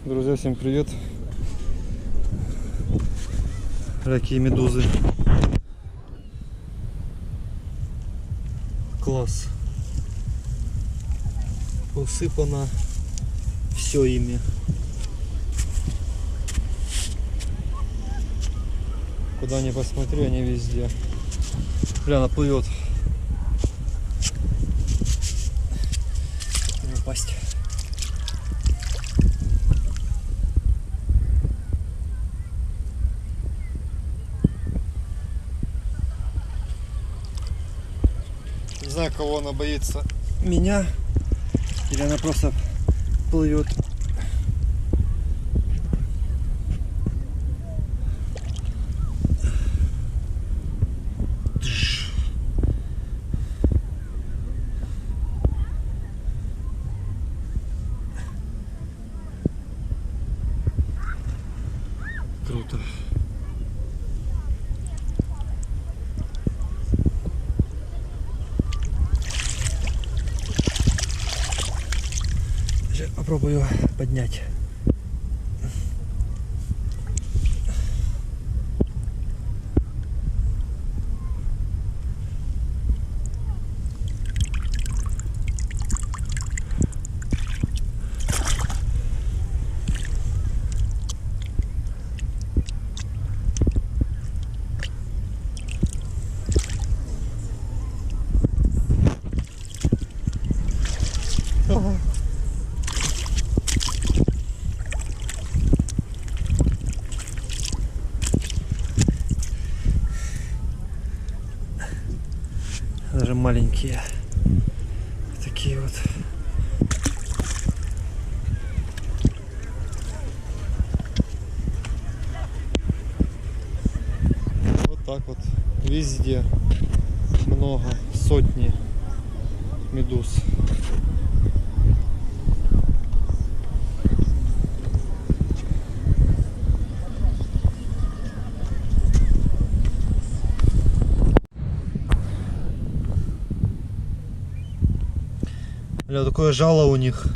Друзья, всем привет! Какие медузы! Класс! Усыпано все ими. Куда ни посмотри, они везде. Бля, она плывет. Не упасть. Не знаю, кого она боится. Меня. Или она просто плывет. Круто. Сейчас попробую поднять. Даже маленькие такие вот. Вот так вот везде много, сотни медуз. Бля, такое жало у них.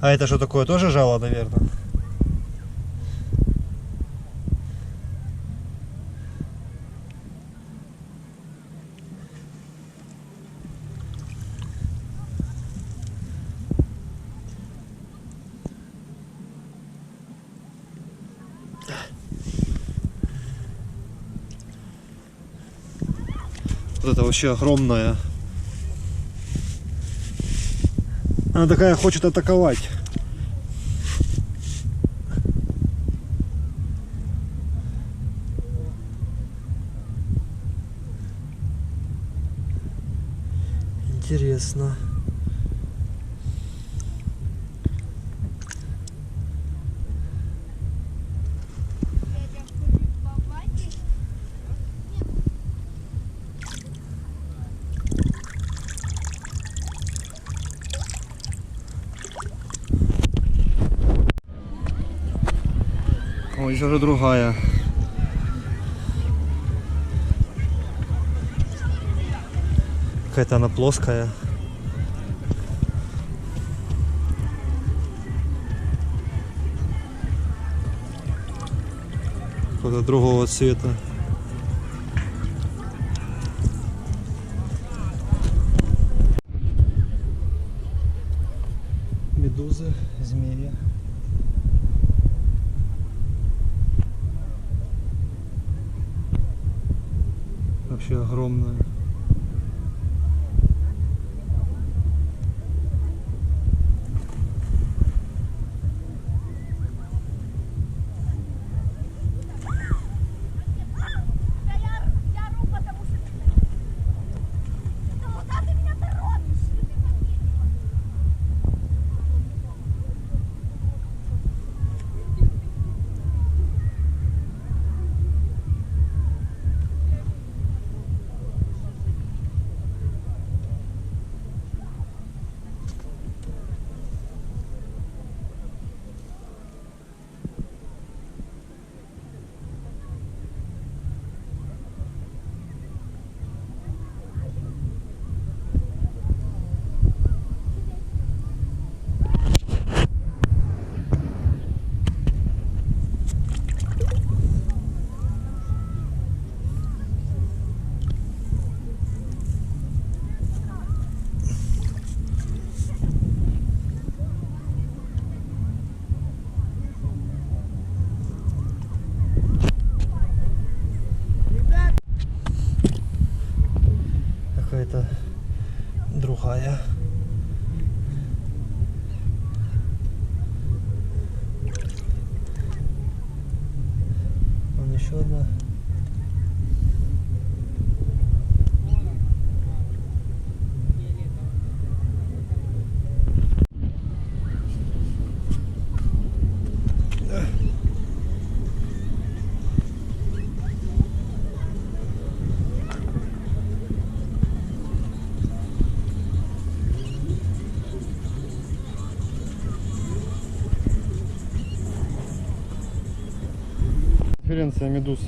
А это что такое? Тоже жало, наверное? Вот это вообще огромная. Она такая хочет атаковать. Интересно. Ой, здесь уже другая. Какая-то она плоская. Какого-то другого цвета. Медузы, змеи. Вообще огромная. конференция медуз.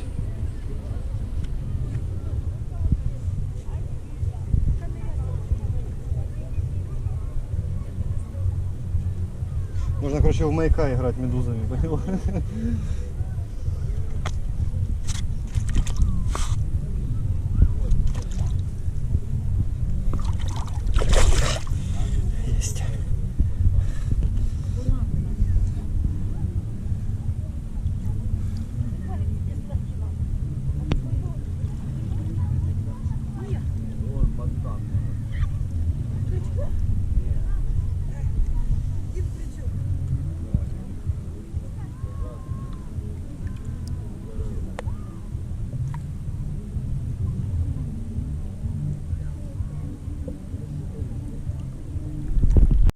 Нужно, короче, в маяка играть медузами, понял? Есть.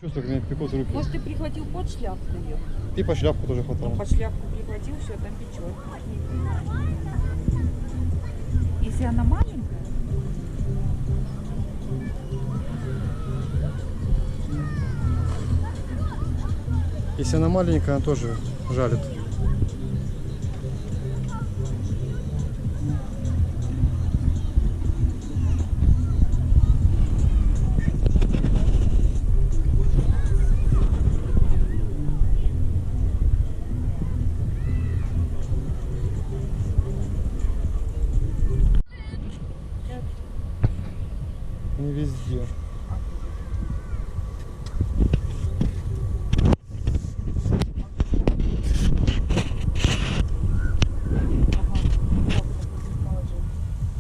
Чувствую, как меня пекут руки. Может, ты прихватил под шляпку ее? И по шляпку тоже хватало. Под шляпку прихватил, все, там печет. Если она маленькая, Если она маленькая, она тоже жалит. Не везде.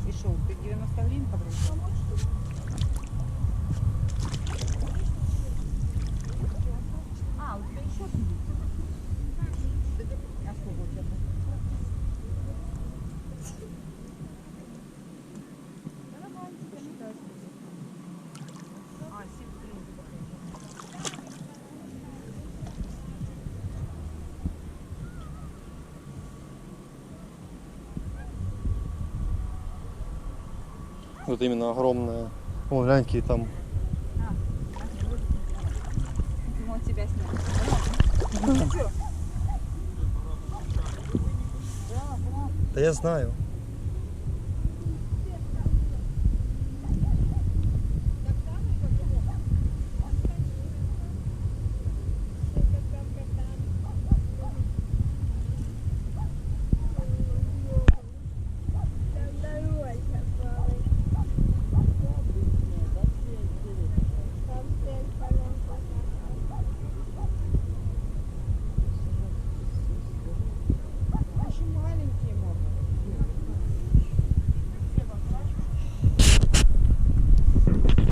и шел, ты 90 гривен подруга? А, у тебя еще есть? А сколько у тебя? А, 7 гривен. Вот именно огромная. О, глянь, какие там. Он тебя снял. Да я знаю.